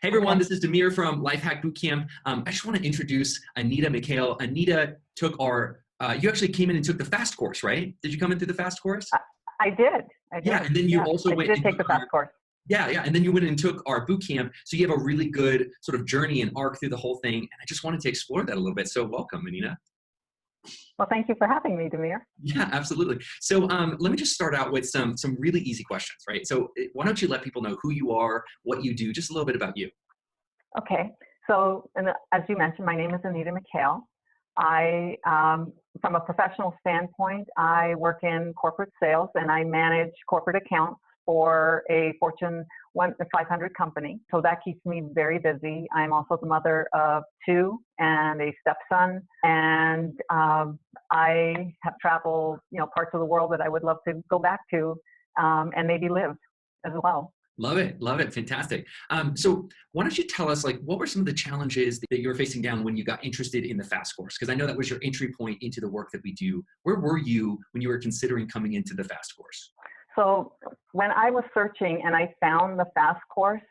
Hey everyone, this is Demir from Lifehack Bootcamp. I just want to introduce Anita, Mikhail. Anita took our, you actually came in and took the FAST course, right? Did you come in through the FAST course? I did. Yeah, and then you also I went did and take the took FAST course. yeah, and then you went and took our boot camp. So you have a really good sort of journey and arc through the whole thing. And I just wanted to explore that a little bit. So welcome, Anita. Well, thank you for having me, Demir. Yeah, absolutely. So let me just start out with some really easy questions, right? So why don't you let people know who you are, what you do, just a little bit about you. Okay. So, as you mentioned, my name is Anita Mikhail. From a professional standpoint, I work in corporate sales and I manage corporate accounts for a Fortune 500 company. So that keeps me very busy. I'm also the mother of 2 and a stepson. And I have traveled, parts of the world that I would love to go back to and maybe live as well. Love it. Love it. Fantastic. So why don't you tell us, what were some of the challenges that you were facing down when you got interested in the FAST course? Because I know that was your entry point into the work that we do. Where were you when you were considering coming into the FAST course? So when I was searching and I found the FAST course,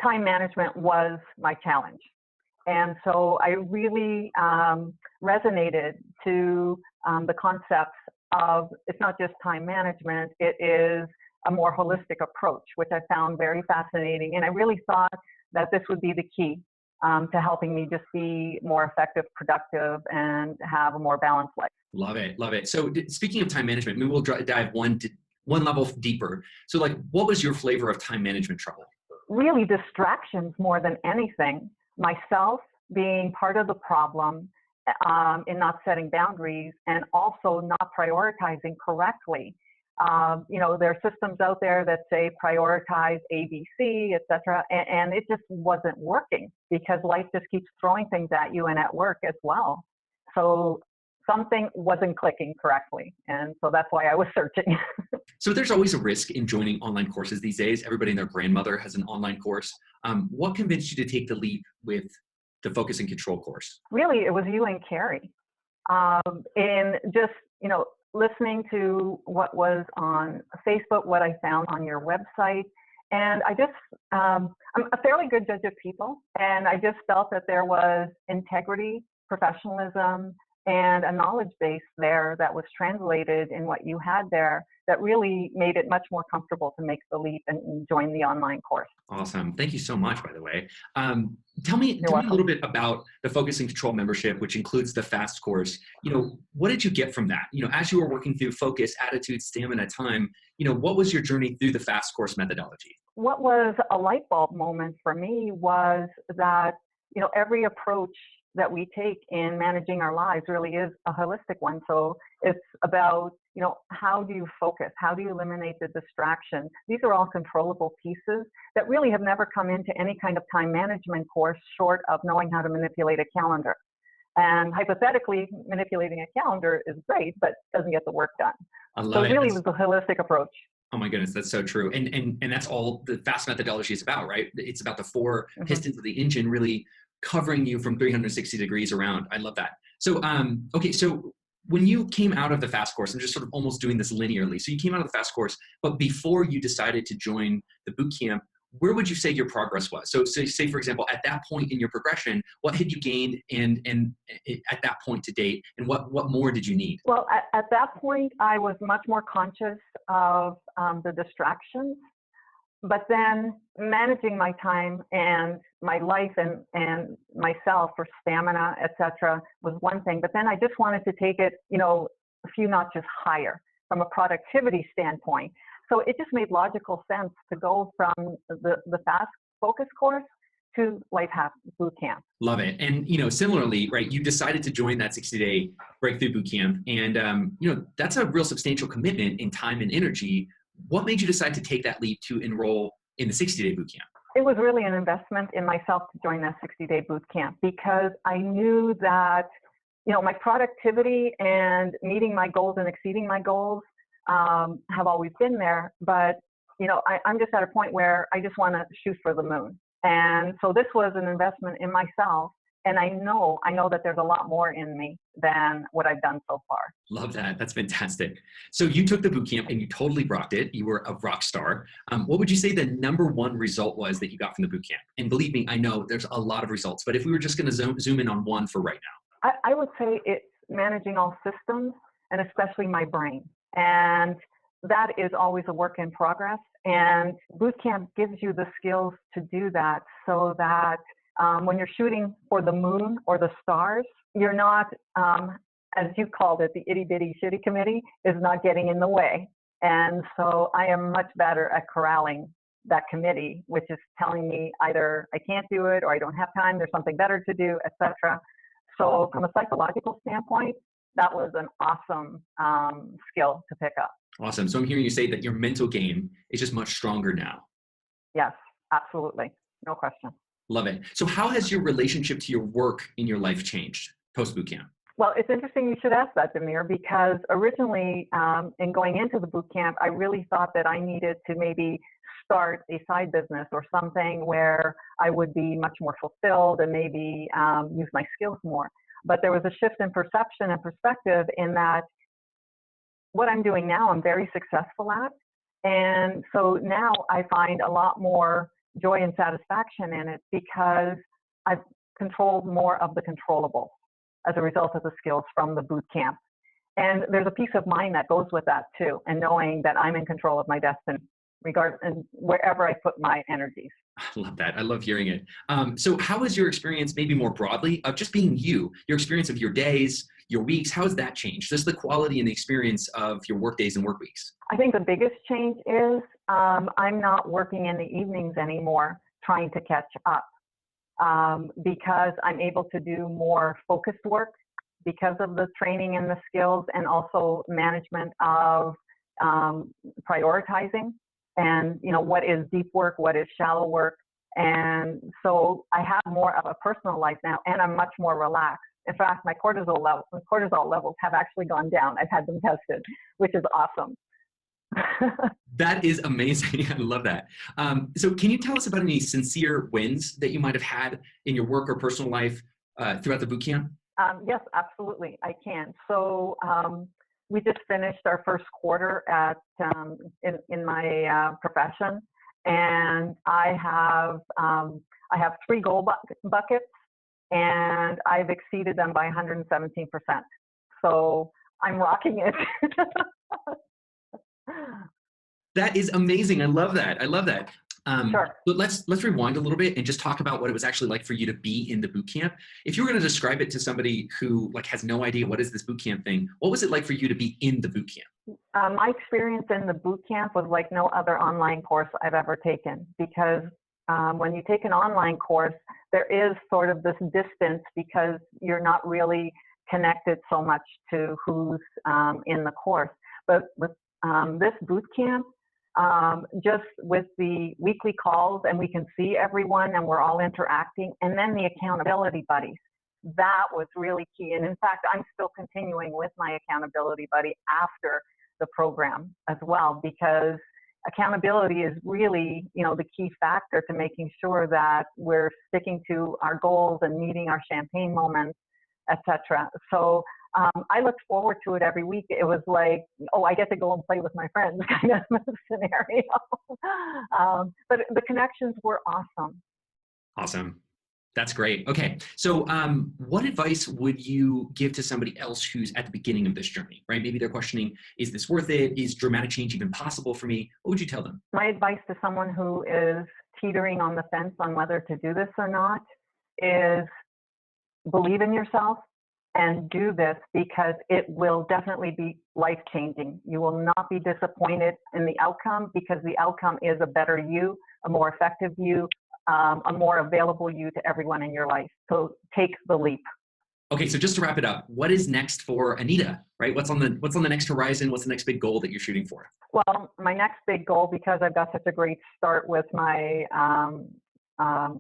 time management was my challenge. And so I really resonated to the concepts of, it's not just time management, it is a more holistic approach, which I found very fascinating. And I really thought that this would be the key to helping me just be more effective, productive, and have a more balanced life. Love it. Love it. So speaking of time management, maybe we'll dive one level deeper. So what was your flavor of time management trouble? Really distractions more than anything. Myself being part of the problem in not setting boundaries and also not prioritizing correctly. There are systems out there that say prioritize ABC, etc., and it just wasn't working because life just keeps throwing things at you and at work as well. So something wasn't clicking correctly, and so that's why I was searching. So there's always a risk in joining online courses these days. Everybody and their grandmother has an online course. What convinced you to take the leap with the Focus and Control course? Really, it was you and Carrie. In just, listening to what was on Facebook, what I found on your website. And I'm a fairly good judge of people. And I just felt that there was integrity, professionalism, and a knowledge base there that was translated in what you had there that really made it much more comfortable to make the leap and join the online course. Awesome. Thank you so much, by the way. Tell me a little bit about the Focus and Control membership, which includes the FAST course. What did you get from that? As you were working through focus, attitude, stamina, time, what was your journey through the FAST course methodology? What was a light bulb moment for me was that, every approach that we take in managing our lives really is a holistic one. So it's about, how do you focus? How do you eliminate the distraction? These are all controllable pieces that really have never come into any kind of time management course short of knowing how to manipulate a calendar. And hypothetically, manipulating a calendar is great, but doesn't get the work done. So it really was a holistic approach. Oh my goodness, that's so true. And that's all the FAST methodology is about, right? It's about the 4 pistons of the engine really covering you from 360 degrees around. I love that. So, okay, so when you came out of the FAST course, I'm just sort of almost doing this linearly. So you came out of the FAST course, but before you decided to join the boot camp, where would you say your progress was? So say for example, at that point in your progression, what had you gained and at that point to date, and what more did you need? Well, at that point, I was much more conscious of the distractions, but then managing my time and my life and myself for stamina, etc., was one thing. But then I just wanted to take it, a few notches higher from a productivity standpoint. So it just made logical sense to go from the FAST focus course to Lifehack Bootcamp. Love it. And, similarly, right, you decided to join that 60-day Breakthrough Bootcamp. And, that's a real substantial commitment in time and energy. What made you decide to take that leap to enroll in the 60-day bootcamp? It was really an investment in myself to join that 60-day bootcamp because I knew that, my productivity and meeting my goals and exceeding my goals have always been there. But, I'm just at a point where I just want to shoot for the moon. And so this was an investment in myself And I know that there's a lot more in me than what I've done so far. Love that. That's fantastic. So you took the boot camp and you totally rocked it. You were a rock star. What would you say the number one result was that you got from the boot camp? And believe me, I know there's a lot of results, but if we were just going to zoom in on one for right now. I would say it's managing all systems, and especially my brain. And that is always a work in progress. And boot camp gives you the skills to do that, so that when you're shooting for the moon or the stars, you're not, as you called it, the itty bitty shitty committee is not getting in the way. And so I am much better at corralling that committee, which is telling me either I can't do it or I don't have time, there's something better to do, etc. So from a psychological standpoint, that was an awesome skill to pick up. Awesome. So I'm hearing you say that your mental game is just much stronger now. Yes, absolutely. No question. Love it. So how has your relationship to your work in your life changed post boot camp? Well, it's interesting you should ask that, Demir, because originally in going into the boot camp, I really thought that I needed to maybe start a side business or something where I would be much more fulfilled and maybe use my skills more. But there was a shift in perception and perspective in that what I'm doing now, I'm very successful at. And so now I find a lot more joy and satisfaction in it because I've controlled more of the controllables as a result of the skills from the boot camp. And there's a peace of mind that goes with that too, and knowing that I'm in control of my destiny, and wherever I put my energies. I love that. I love hearing it. So how has your experience, maybe more broadly, of just being you, your experience of your days, your weeks, how has that changed? Just the quality and the experience of your work days and work weeks. I think the biggest change is I'm not working in the evenings anymore trying to catch up because I'm able to do more focused work because of the training and the skills, and also management of prioritizing and, you know, what is deep work, what is shallow work. And so I have more of a personal life now, and I'm much more relaxed. In fact, my cortisol levels have actually gone down. I've had them tested, which is awesome. That is amazing. I love that. So can you tell us about any sincere wins that you might have had in your work or personal life throughout the boot camp? Yes, absolutely. I can. So we just finished our first quarter at in my profession, and I have 3 goal buckets, and I've exceeded them by 117%. So I'm rocking it. That is amazing. I love that. I love that. Sure. But let's rewind a little bit and just talk about what it was actually like for you to be in the boot camp. If you were going to describe it to somebody who has no idea what is this boot camp thing, what was it like for you to be in the boot camp? My experience in the boot camp was like no other online course I've ever taken, because when you take an online course, there is sort of this distance because you're not really connected so much to who's in the course. But with this boot camp, just with the weekly calls, and we can see everyone and we're all interacting, and then the accountability buddies, that was really key. And in fact, I'm still continuing with my accountability buddy after the program as well, because accountability is really, you know, the key factor to making sure that we're sticking to our goals and meeting our champagne moments, etc. So I looked forward to it every week. It was like, oh, I get to go and play with my friends kind of scenario. But the connections were awesome. Awesome. That's great. Okay. So what advice would you give to somebody else who's at the beginning of this journey, right? Maybe they're questioning, is this worth it? Is dramatic change even possible for me? What would you tell them? My advice to someone who is teetering on the fence on whether to do this or not is believe in yourself and do this, because it will definitely be life-changing. You will not be disappointed in the outcome, because the outcome is a better you, a more effective you, a more available you to everyone in your life. So take the leap. Okay, so just to wrap it up, what is next for Anita, right? What's on the next horizon? What's the next big goal that you're shooting for? Well, my next big goal, because I've got such a great start with my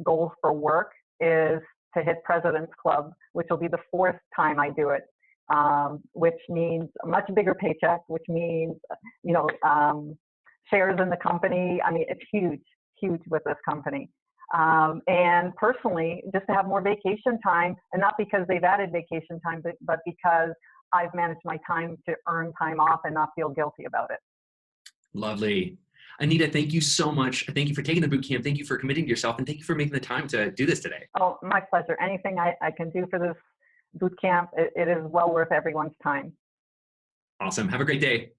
goals for work, is to hit President's Club, which will be the 4th time I do it, which means a much bigger paycheck, which means, you know, shares in the company. I mean, it's huge with this company. And personally, just to have more vacation time, and not because they've added vacation time, but because I've managed my time to earn time off and not feel guilty about it. Lovely. Anita, thank you so much. Thank you for taking the boot camp. Thank you for committing to yourself, and thank you for making the time to do this today. Oh, my pleasure. Anything I can do for this boot camp, it is well worth everyone's time. Awesome. Have a great day.